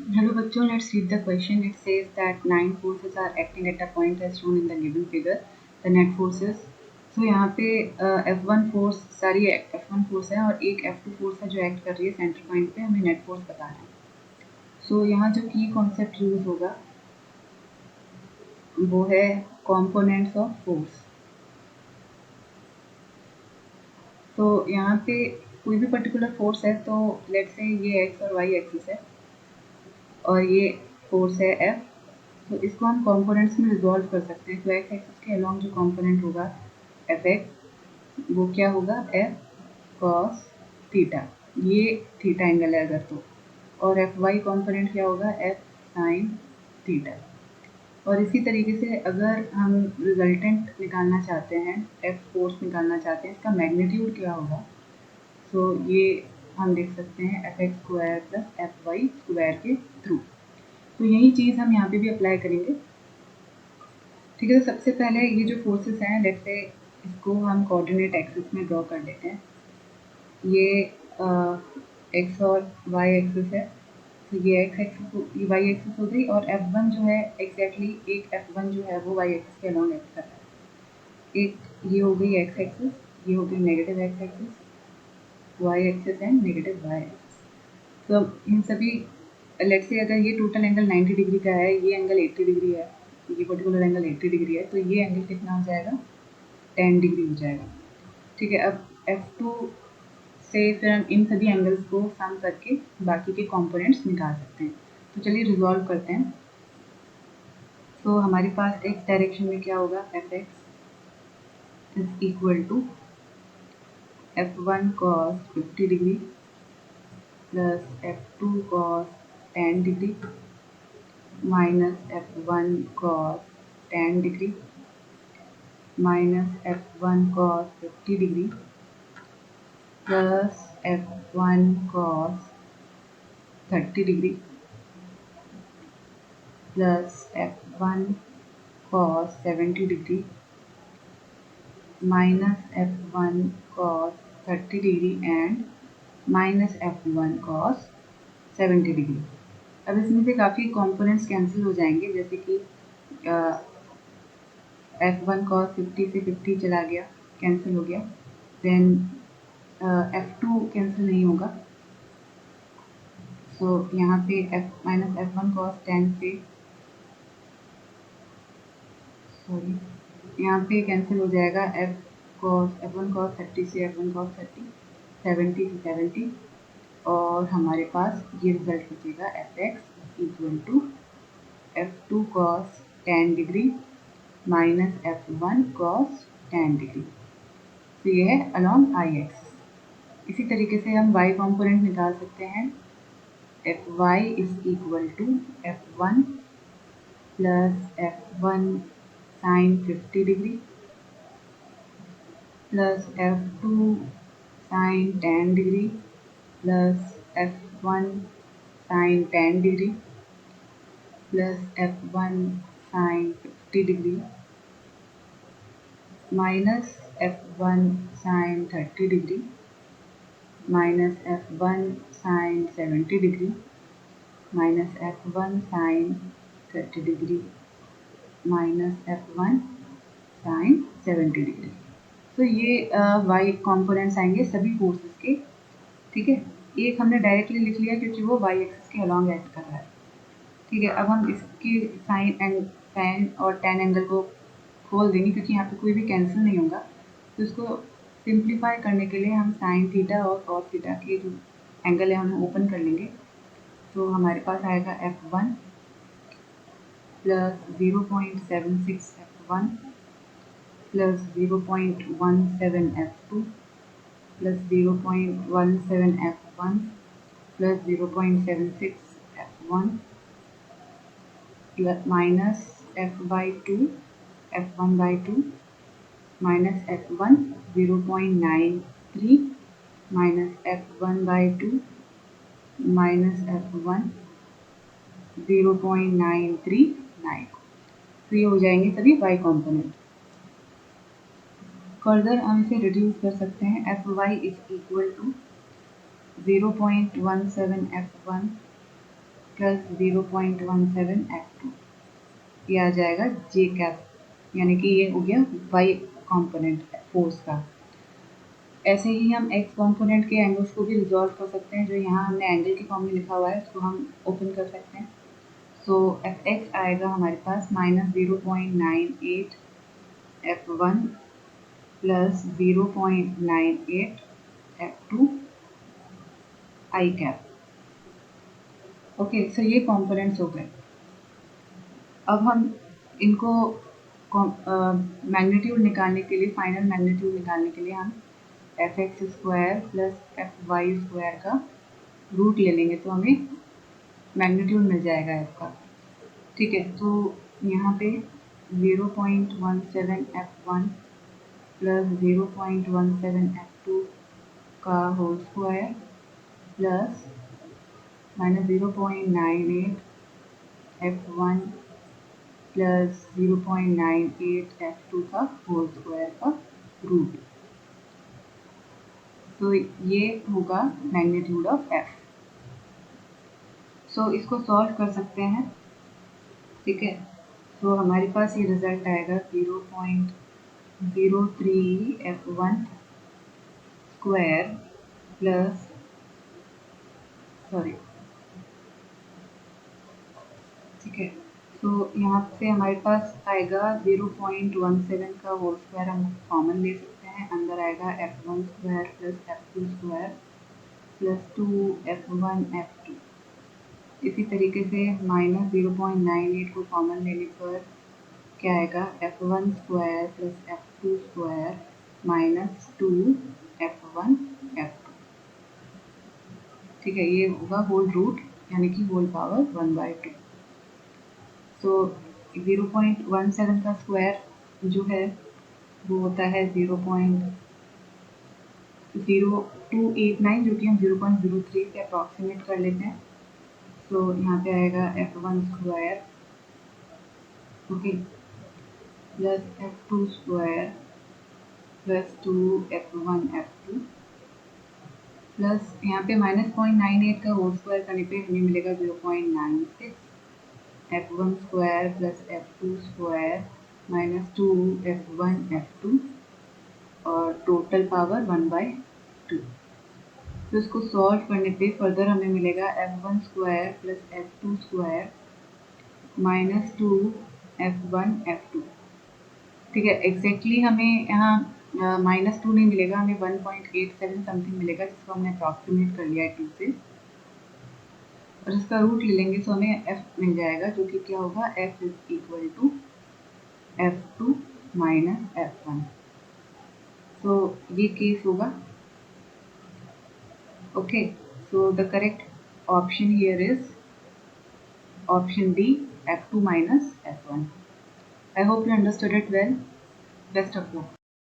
Hello बच्चों, let's read the question. It says that 9 forces are acting at a point as shown in the given figure. The net forces. So यहाँ पे F1 force सारी F1 force है और एक F2 force है जो act कर रही है सेंटर पॉइंट पे, हमें नेट फोर्स बताना है। सो यहाँ जो की कॉन्सेप्ट यूज होगा वो है कॉम्पोनेंट्स ऑफ फोर्स। तो यहाँ पे कोई भी पर्टिकुलर फोर्स है, तो लेट्स से ये एक्स और वाई एक्सिस है और ये फोर्स है F। तो इसको हम कंपोनेंट्स में रिजॉल्व कर सकते हैं। तो एक्स एक्सिस के अलॉन्ग जो कंपोनेंट होगा एफ एक्स, वो क्या होगा एफ कॉस थीटा, ये थीटा एंगल है अगर तो। और एफ वाई कंपोनेंट क्या होगा एफ साइन थीटा। और इसी तरीके से अगर हम रिजल्टेंट निकालना चाहते हैं, एफ फोर्स निकालना चाहते हैं, इसका मैग्नीट्यूड क्या होगा, सो ये हम लिख सकते हैं F X square plus F Y square के थ्रू। तो यही चीज़ हम यहाँ पे भी अप्लाई करेंगे। ठीक है, तो सबसे पहले ये जो फोर्सेस हैं, लेट्स से इसको हम कोऑर्डिनेट एक्सिस में ड्रॉ कर लेते हैं। ये एक्स और वाई एक्सिस है, तो ये एक्स एक्सिस, ये वाई एक्सिस हो गई, और F1 जो है एग्जैक्टली एक F1 जो है वो वाई एक्सिस के अलॉन्ग एक्ट कर रहा है। एक ये हो गई एक्स एक्सिस, ये हो गई negative X axis, Y axis and negative Y axis. तो इन सभी, लेट्स से अगर ये टोटल एंगल 90 डिग्री का है, ये एंगल 80 डिग्री है, ये पर्टिकुलर एंगल 80 डिग्री है, तो ये एंगल कितना हो जाएगा 10 डिग्री हो जाएगा। ठीक है, अब F2 से फिर हम इन सभी एंगल्स को सम करके बाकी के कंपोनेंट्स निकाल सकते हैं। तो चलिए रिजॉल्व करते हैं। तो हमारे पास एक्स डायरेक्शन में क्या होगा, F X is equal to F1 cos 50 degree plus F2 cos 10 degree minus F1 cos 10 degree minus F1 cos 50 degree plus F1 cos 30 degree plus F1 cos 70 degree minus F1 cos 30 degree and minus F1 cos 70 degree. अब इसमें से काफ़ी components cancel हो जाएंगे, जैसे कि F1 cos 50 से 50 चला गया, कैंसिल हो गया। देन F2 कैंसिल नहीं होगा, सो यहाँ पे F माइनस F1 cos 10 से, सॉरी, यहाँ पे कैंसिल हो जाएगा F1 cos 30 से F1 cos 30, 70 से 70, और हमारे पास ये रिजल्ट बचेगा F X equal to F2 cos 10 degree minus F1 cos 10 degree. तो ये है अलॉन्ग आई एक्सिस। इसी तरीके से हम y कंपोनेंट निकाल सकते हैं। F Y is equal to F1 plus F1 sine 50 degree plus F2 sine 10 degree plus F1 sine 10 degree plus F1 sine 50 degree minus F1 sine 30 degree minus F1 sine 70 degree minus F1 sine 30 degree minus F1 sine 70 degree. तो ये y components आएंगे सभी forces के। ठीक है, एक हमने directly लिख लिया क्योंकि वो y एक्सिस के अलॉन्ग एक्ट कर रहा है। ठीक है, अब हम इसके साइन और टेन एंगल को खोल देंगे क्योंकि यहाँ पे कोई भी कैंसिल नहीं होगा। तो इसको सिंप्लीफाई करने के लिए हम साइन थीटा और कॉस थीटा के जो एंगल है हम ओपन कर लेंगे। तो हमारे पास आएगा F1 plus 0.76 F1 plus 0.17 F2 plus 0.17 F1 plus 0.76 F1 plus minus F/2 F1/2 minus F1 0.93 minus F1/2 minus F1 0.939। तो ये हो जाएंगे सभी y कंपोनेंट। फर्दर हम इसे रिड्यूस कर सकते हैं। F Y is equal to 0.17 F1 plus 0.17 F2, ये आ जाएगा जे कैप, यानी कि ये हो गया वाई कॉम्पोनेंट फोर्स का। ऐसे ही हम एक्स कॉम्पोनेंट के एंगल्स को भी रिजॉल्व कर सकते हैं, जो यहाँ हमने एंगल के फॉर्म में लिखा हुआ है उसको हम ओपन कर सकते हैं। सो एफ एक्स आएगा हमारे पास -0.98 F1 प्लस 0.98 F2 आई कैप। ओके, सो ये कॉम्पोनेंट्स हो गए। अब हम इनको मैग्नीट्यूड निकालने के लिए, फाइनल मैग्नीट्यूड निकालने के लिए हम F X square plus F Y square का रूट ले लेंगे, तो हमें मैग्नीट्यूड मिल जाएगा एफ का। ठीक है, तो यहाँ पे 0.17 F1 प्लस 0.17 F2 का whole square plus -0.98 F1 plus 0.98 F2 का होल स्क्वायर का रूट। तो ये होगा मैग्नीट्यूड ऑफ F। सो इसको सॉल्व कर सकते हैं। ठीक है, तो हमारे पास ये रिजल्ट आएगा 0.03 F1 स्क्वायर प्लस ठीक है, तो यहाँ से हमारे पास आएगा 0.17 का होल स्क्वायर, हम कॉमन ले सकते हैं, अंदर आएगा F1 square plus F2 square plus 2 F1 F2। इसी तरीके से -0.98 को कॉमन लेने पर क्या आएगा, F1 square plus F2 square minus 2 F1 F2। ठीक है, ये होगा होल रूट, यानी कि होल पावर 1/2। तो 0.17 का स्क्वायर जो है वो होता है 0.0289, जो कि हम 0.03 से अप्रॉक्सीमेट कर लेते हैं। तो यहाँ पे आएगा F1 square, okay, plus F2 square plus 2 F1 F2 plus यहाँ पे -0.98 का होल स्क्वायर करने पे हमें मिलेगा 0.96 F1 square plus F2 square minus 2 F1 F2 और टोटल पावर 1/2। तो इसको सॉल्व करने पे फर्दर हमें मिलेगा F1 square plus F2 square minus 2 F1 F2। ठीक है, एग्जैक्टली हमें यहाँ -2 नहीं मिलेगा, हमें 1.87 समथिंग मिलेगा, जिसको हमने अप्रॉक्सीमेट कर लिया है 2 से, और इसका रूट ले लेंगे तो हमें f मिल जाएगा, जो कि क्या होगा, f is equal to F2 minus F1। तो ये केस होगा। Okay, so the correct option here is option D, F2 minus F1. I hope you understood it well. Best of luck.